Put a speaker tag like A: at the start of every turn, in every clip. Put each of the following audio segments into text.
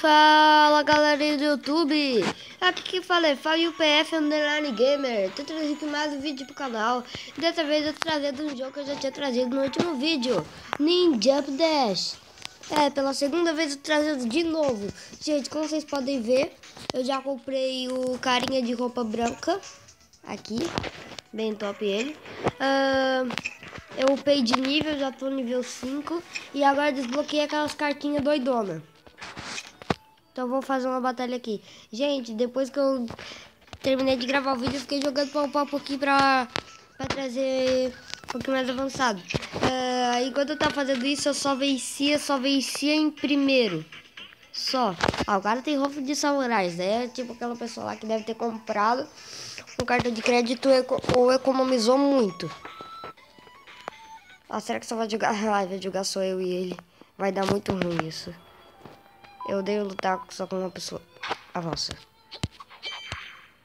A: Fala galera do YouTube, aqui quem fala é Fábio PF Underline Gamer. Tô trazendo aqui mais um vídeo pro canal. Dessa vez eu tô trazendo um jogo que eu já tinha trazido no último vídeo, Ninja Dash. Pela segunda vez eu tô trazendo de novo. Gente, como vocês podem ver, eu já comprei o carinha de roupa branca. Aqui, bem top ele. Eu upei de nível, já tô nível 5. E agora desbloqueei aquelas cartinhas doidonas. Então vou fazer uma batalha aqui. Gente, depois que eu terminei de gravar o vídeo, eu fiquei jogando pau um pouquinho pra trazer um pouquinho mais avançado. Enquanto eu tava fazendo isso, eu só vencia em primeiro. Só. O cara tem roupa de samurais, né? Tipo aquela pessoa lá que deve ter comprado um cartão de crédito ou economizou muito. Será que só vai jogar? Vai jogar só eu e ele. Vai dar muito ruim isso. Eu odeio lutar só com uma pessoa. Avança.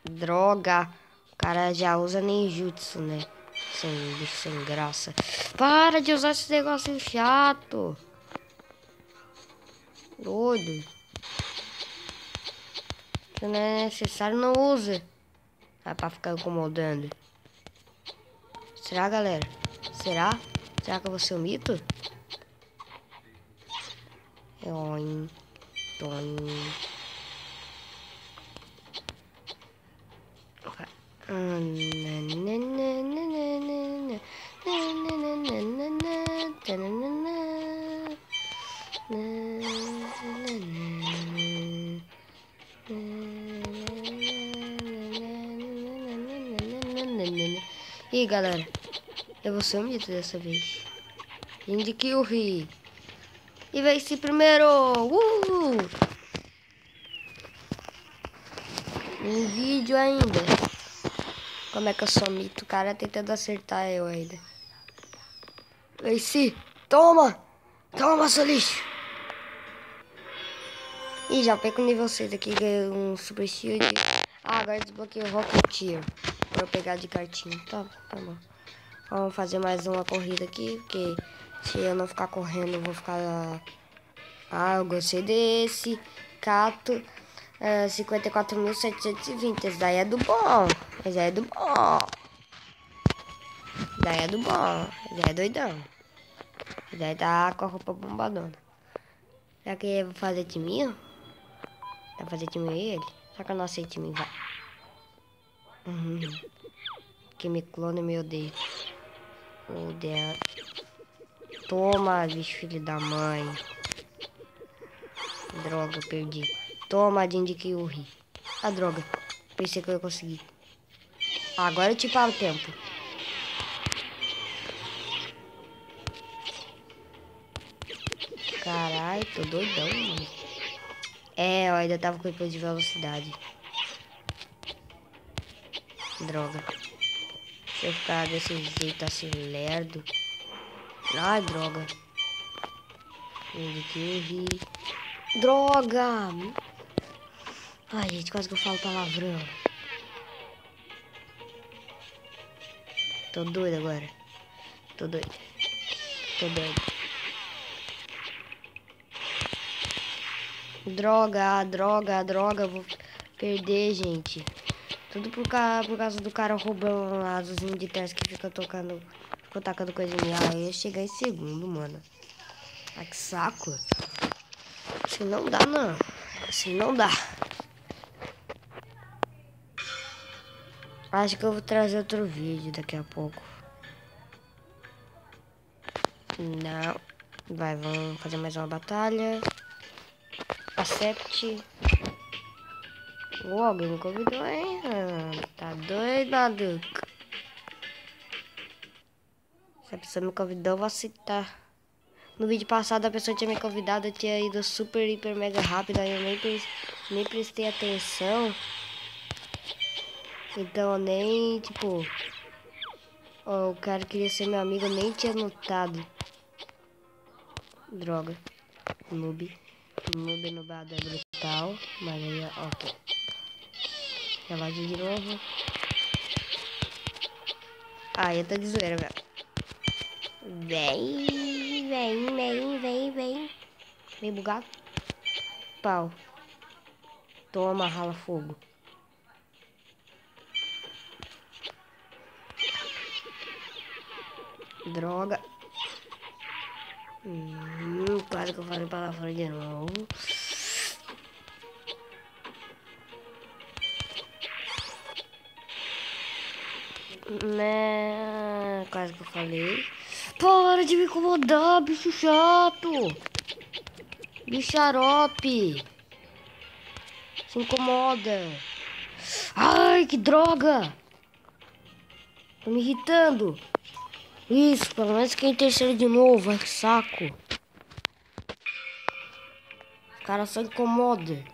A: Droga. O cara já usa ninjutsu, né? Sem graça. Para de usar esse negocinho chato. Doido. Se não é necessário, não usa. Pra ficar incomodando. Será, galera? Será? Será que eu vou ser um mito? Toin. E galera, eu vou ser um mito dessa vez. Indique o Ri. E vence primeiro. Um vídeo ainda. Como é que eu sou mito? O cara tentando acertar eu ainda. Venci. Toma. Toma, seu lixo. Ih, já pego o nível 6 aqui. Ganhei um super shield. Agora desbloqueei o Rocketeer. Pra eu pegar de cartinha. Tá bom. Vamos fazer mais uma corrida aqui. Porque se eu não ficar correndo, eu vou ficar... eu gostei desse. Cato. 54.720. Esse daí é do bom. Esse daí é do bom. Esse daí é do bom. Esse daí é doidão. Esse daí tá com a roupa bombadona. Será que eu vou fazer timinho? Dá pra fazer timinho ele? Será que eu não aceito timinho? Vai. Que me clona e me odeia. Odeia. Toma, bicho, filho da mãe. Droga, eu perdi. Toma, Dindy Kyuri. Droga. Pensei que eu ia conseguir. Agora eu te paro o tempo. Caralho, tô doidão, mano. Eu ainda tava com impulso de velocidade. Droga. Se eu ficar desse jeito assim, lerdo. Ai, droga. Dindy Kyuri. Droga! Ai, gente, quase que eu falo palavrão. Tô doido agora. Tô doido. Droga. Vou perder, gente. Tudo por causa do cara roubando lá dos militares que fica tocando. Ficou tacando coisa em mim. Eu ia chegar em segundo, mano. Que saco. Assim não dá, não. Assim não dá. Acho que eu vou trazer outro vídeo daqui a pouco. Não. Vamos fazer mais uma batalha. Acerte. Alguém me convidou, hein? Tá doido, maluco. Se a pessoa me convidou, eu vou aceitar. No vídeo passado a pessoa tinha me convidado, eu tinha ido super, hiper, mega rápido, aí eu nem prestei atenção. Então eu nem, tipo... o cara queria ser meu amigo, eu nem tinha notado. Droga. Noob nubado é brutal. Mas aí, ok. Relógio de novo. Eu tô de zoeira, velho. Vem. Vem bugado. Pau. Toma, rala fogo. Droga. Quase que eu falei pra lá fora de novo. Né? Quase que eu falei. Para de me incomodar, bicho chato. Bicharope. Se incomoda. Ai, que droga. Tô me irritando. Isso, pelo menos quem terceiro de novo. Ai, que saco. O cara só incomoda.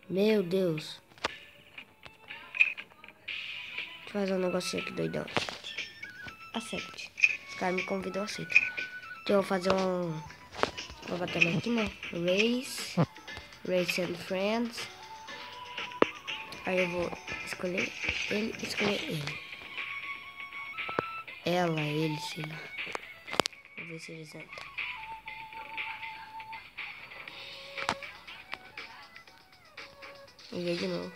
A: Meu Deus. Deixa eu fazer um negocinho aqui doidão. Aceite. Os caras me convidam, eu aceito. Então eu vou fazer uma batalha aqui, né? Race and Friends. Aí eu vou escolher ele. Ela, ele, sei lá. Vou ver se eles entram. E aí de novo.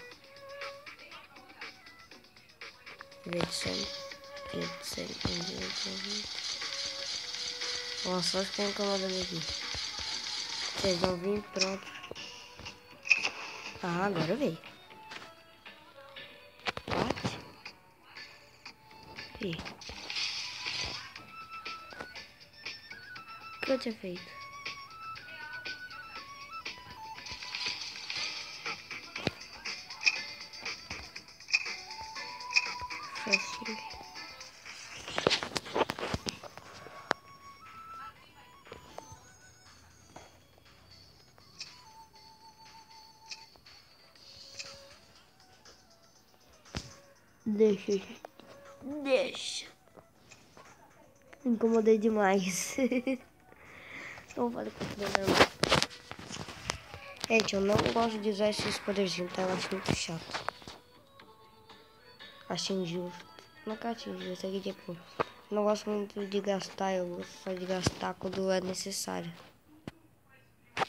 A: Nossa, só ficar incomodando aqui. Vocês vão vir, pronto. Ah, agora veio. What? Ih. O que eu tinha feito? Fácil. Deixa. Incomodei demais. Não vale não. Gente, eu não gosto de usar esses poderzinhos, tá? Eu acho muito chato. Acho injusto. Nunca acho injusto. Aqui, tipo, não gosto muito de gastar. Eu gosto só de gastar quando é necessário.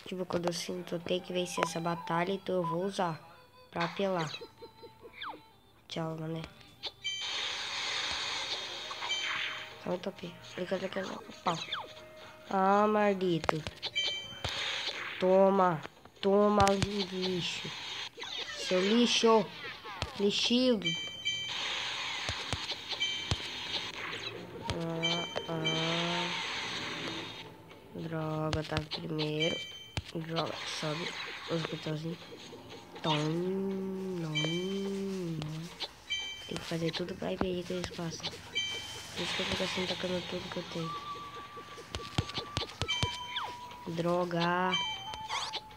A: Tipo, quando eu sinto eu tenho que vencer essa batalha, então eu vou usar pra apelar. Tchau, mané. Só top. Brincadeira que não. Pau. Ah, maldito. Toma. Toma, lixo. Seu lixo. Lixilo. Droga, tá primeiro. Droga, sobe os botãozinhos. Tem que fazer tudo pra impedir que eles passem. Por isso que eu fico assim tacando tudo que eu tenho. Droga.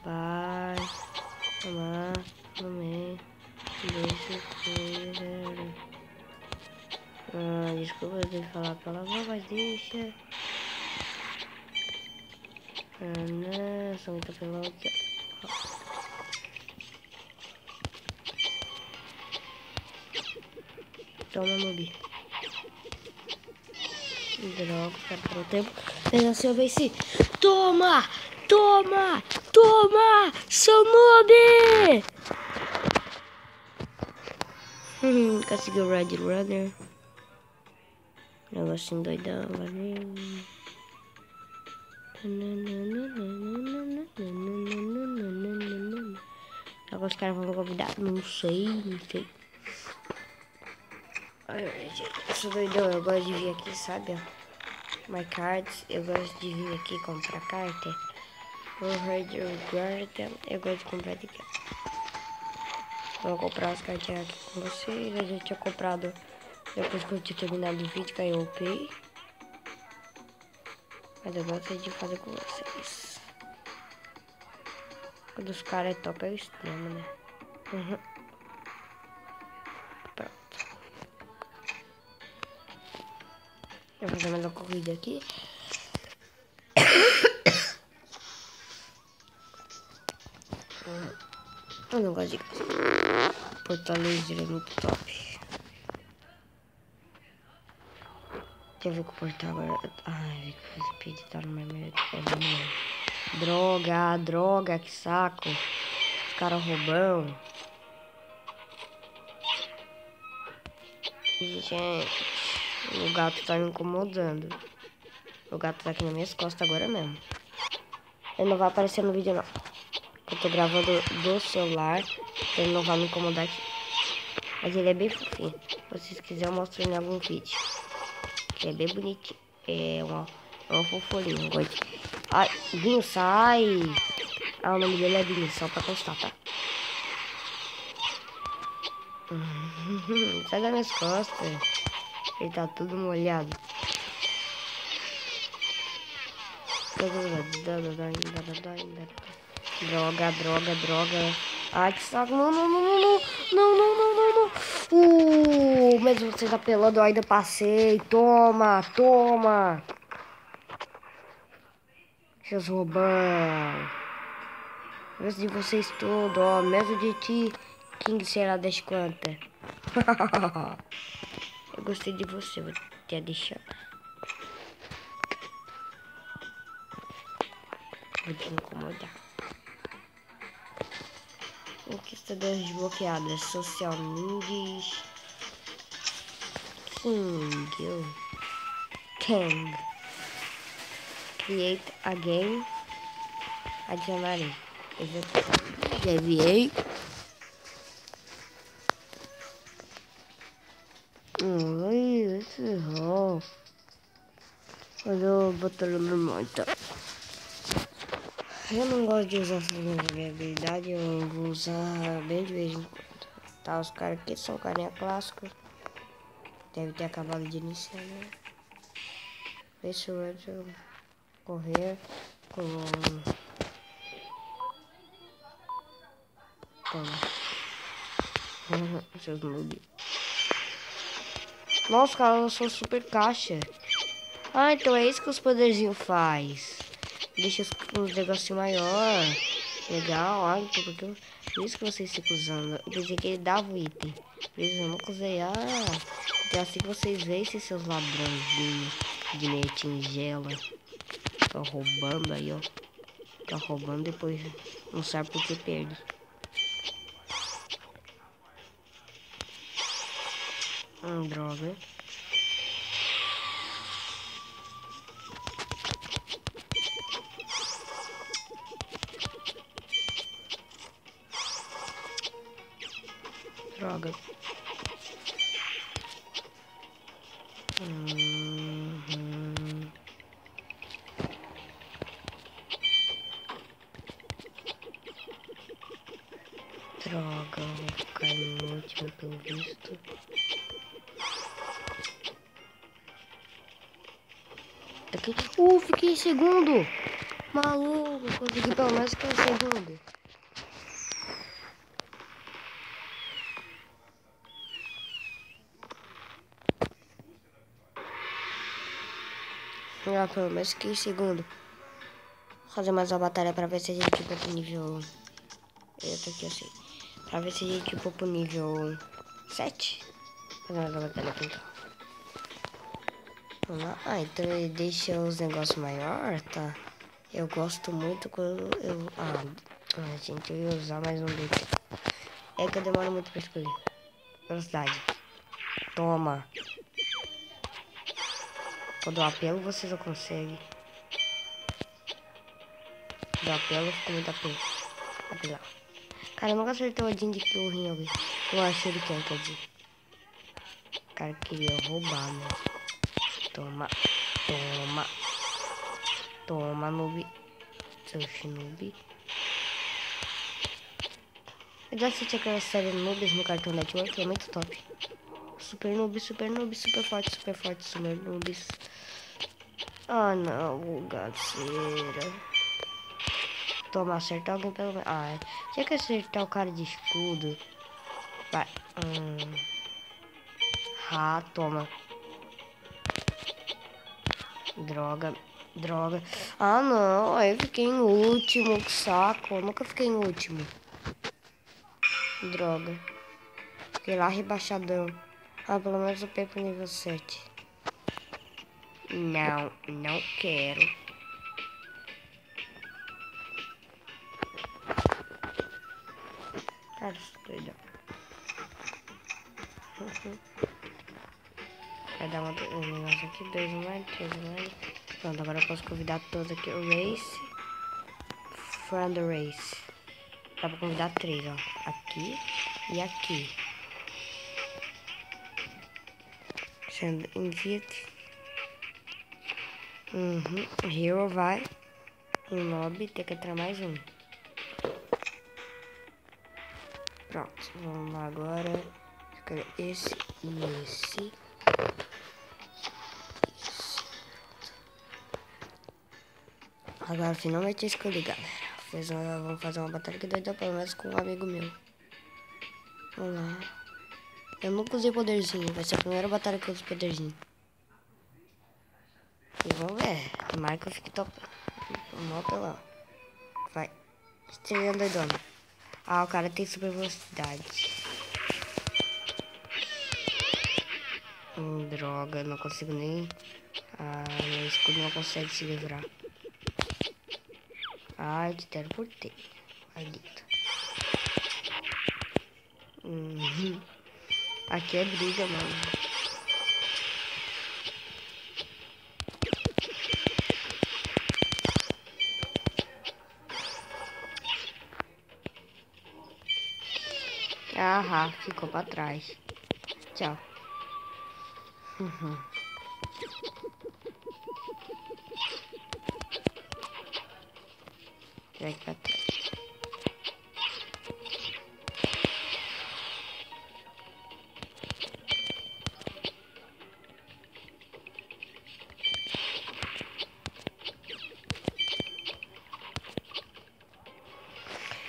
A: Vai. Tomar. Comer. Deixa coisa. Desculpa eu tenho que falar a palavra, mas deixa. Não, só muito apelão aqui, ó. Toma, Mobi. Droga, cara, parou o tempo. Mas assim eu venci. Toma! Toma! Toma! Seu noob! Conseguiu o Red Runner. Negocinho doidão, valeu. Agora os caras vão me convidar. Não sei. Eu sou doidão, eu gosto de vir aqui, sabe? Ó. My Cards, eu gosto de vir aqui comprar carta. O Red Guardian, eu gosto de comprar aqui. Vou comprar as cartinhas aqui com vocês. Eu já tinha comprado depois que eu tinha terminado o vídeo, que aí eu upei. Mas eu gosto de fazer com vocês. Quando os caras é top é o extremo, né? Pronto. Eu vou fazer mais uma corrida aqui. Eu não gosto de casa. Portal-laser é muito top. Deixa eu ver com o portal agora. Ai, que o Speed tá no meu meio. Droga, que saco. caras roubando. Gente, o gato tá me incomodando. O gato tá aqui nas minhas costas agora mesmo. Ele não vai aparecer no vídeo, não. Eu tô gravando do celular. Então ele não vai me incomodar aqui. Mas ele é bem fofinho. Se vocês quiserem, eu mostro em algum vídeo. Que é bem bonitinho. É uma fofolinha. Ai, Vinho, sai! Ah, o nome dele é Vinho, só pra constar, tá? Sai das minhas costas. Ele tá tudo molhado. Droga, droga, droga. Ai, que saco. Não, não, não, não, não. Não, não, não, não, não. Mesmo vocês apelando, eu ainda passei. Toma, toma. Seus roubão. Mesmo de vocês todos, ó. Mesmo de ti. King será das quantas. Eu gostei de você, vou te deixar. Vou te incomodar. Conquistadoras desbloqueadas. Social Needs. King. Create a game. Adicionarei. Já enviei. Ai, esse errou. Mas eu vou botar no normal, então. Eu não gosto de usar essa minha habilidade, eu vou usar bem de vez em quando. Tá, os caras aqui são carinha clássico. Deve ter acabado de iniciar, né? Vê se o Edson correr com... Toma. Seus noob. Nossa, cara, eu sou super caixa. Ah, então é isso que os poderzinhos faz. Deixa os negocinhos maior. Legal, ah, então por isso que vocês ficam usando. Eu pensei que ele dava o item. Por isso eu nunca usei. Ah, então assim que vocês vencem seus ladrões de meia tingela. Tá roubando aí, ó. Tá roubando depois. Não sabe por que perde. Droga. Droga. Droga, vou ficar no último pelo visto. Aqui. Fiquei em segundo. Maluco, consegui pelo menos ficar em segundo. Ah, pelo menos fiquei em segundo. Vou fazer mais uma batalha pra ver se a gente vai pro nível... Eu tô aqui assim. Pra ver se a gente for pro nível 7. Fazer mais uma batalha aqui então. Vamos lá. Ah, então ele deixa os negócios maiores, tá? Eu gosto muito quando eu... gente, eu ia usar mais um desse. É que eu demoro muito pra escolher. Velocidade. Toma. Quando eu apelo, vocês não conseguem. Quando eu apelo, fica muito apelo. Apelar. Cara, eu nunca acertei o Odin de kill em alguém. Eu achei ele quer dizer. O cara queria roubar, né? Toma. Toma. Toma, noob. Seu noob. Eu já assisti aquela série Noobs no Cartoon Network, é muito top. Super noob, super noob, super forte, super noobs. Ah não, bugaceira. Toma, acertar alguém pelo menos. Tinha que acertar o cara de escudo. Vai. Toma. Droga, droga. Ah não, eu fiquei em último, que saco. Eu nunca fiquei em último. Droga. Fiquei lá rebaixadão. Pelo menos eu pego pro nível 7. Não, não quero. Cara, isso é doido. Vai dar um negócio aqui, 2 mais, 3 mais. Pronto, agora eu posso convidar todos aqui. O Race. From the Race. Dá pra convidar 3, ó. Aqui e aqui. Send invite. Hero vai. Em lobby, tem que entrar mais um. Pronto, vamos lá agora. Esse e esse. Agora finalmente eu escolhi, galera. Vamos fazer uma batalha que doida, pelo menos com um amigo meu. Vamos lá. Eu nunca usei poderzinho, vai ser a primeira batalha que eu uso poderzinho. E vamos ver. Tomara que eu fique top. Vamos lá. Vai. Estrela doidona. Ah, o cara tem super velocidade. Droga, não consigo nem... Ah, meu escudo não consegue se livrar. Ai, te teleportei. Maldito. Aqui é briga, mano. Ah, ficou pra trás. Tchau. Vai pra trás.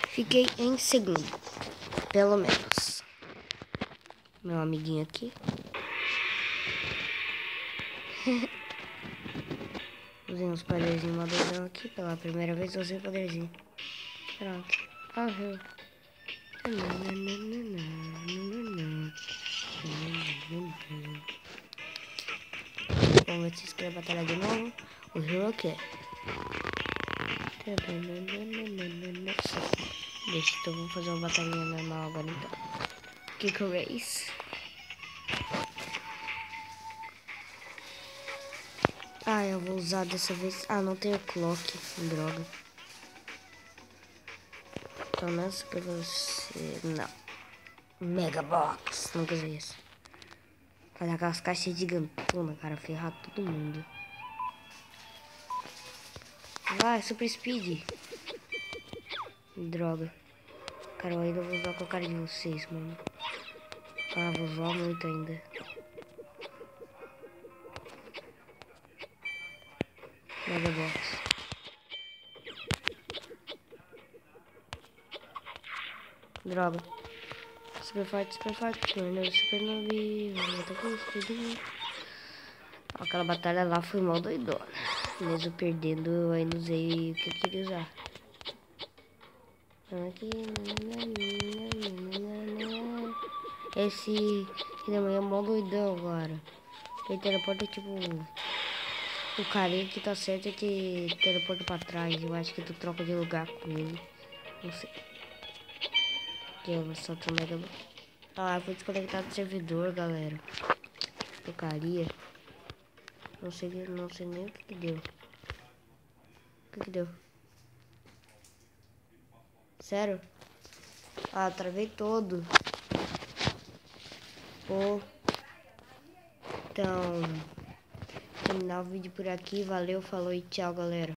A: Fiquei em segundo, pelo menos. Meu amiguinho aqui. Usei uns poderzinhos madurão aqui. Pela primeira vez eu usei poderzinho. Pronto. Morreu. Vamos ver se escreve a batalha de novo. O Hero quer. Deixa, então vamos fazer uma batalhinha normal agora então. Kick Race. Ah, eu vou usar dessa vez. Ah, não tenho clock. Droga. Pelo menos que você... Não. Mega Box. Nunca usei isso. Fazer aquelas caixas gigantonas, cara. Ferrar todo mundo. Vai, Super Speed. Droga. Cara, eu ainda vou usar com a cara de vocês, mano. Ah, vou zoar muito ainda. Mega Box. Droga. Super forte, mano. Super noob. Vamos botar com isso. Aquela batalha lá foi mal doidona. Mesmo perdendo, eu ainda usei o que eu queria usar. Aqui. Esse é mó doidão agora. Ele teleporta tipo... O carinha que tá certo é que teleporta pra trás. Eu acho que tu troca de lugar com ele. Não sei. Que eu só tô mega... Ah, foi desconectado do servidor, galera. Porcaria. Não sei nem o que deu. O que deu? Sério? Ah, travei todo. Pô. Então, terminar o vídeo por aqui. Valeu, falou e tchau, galera.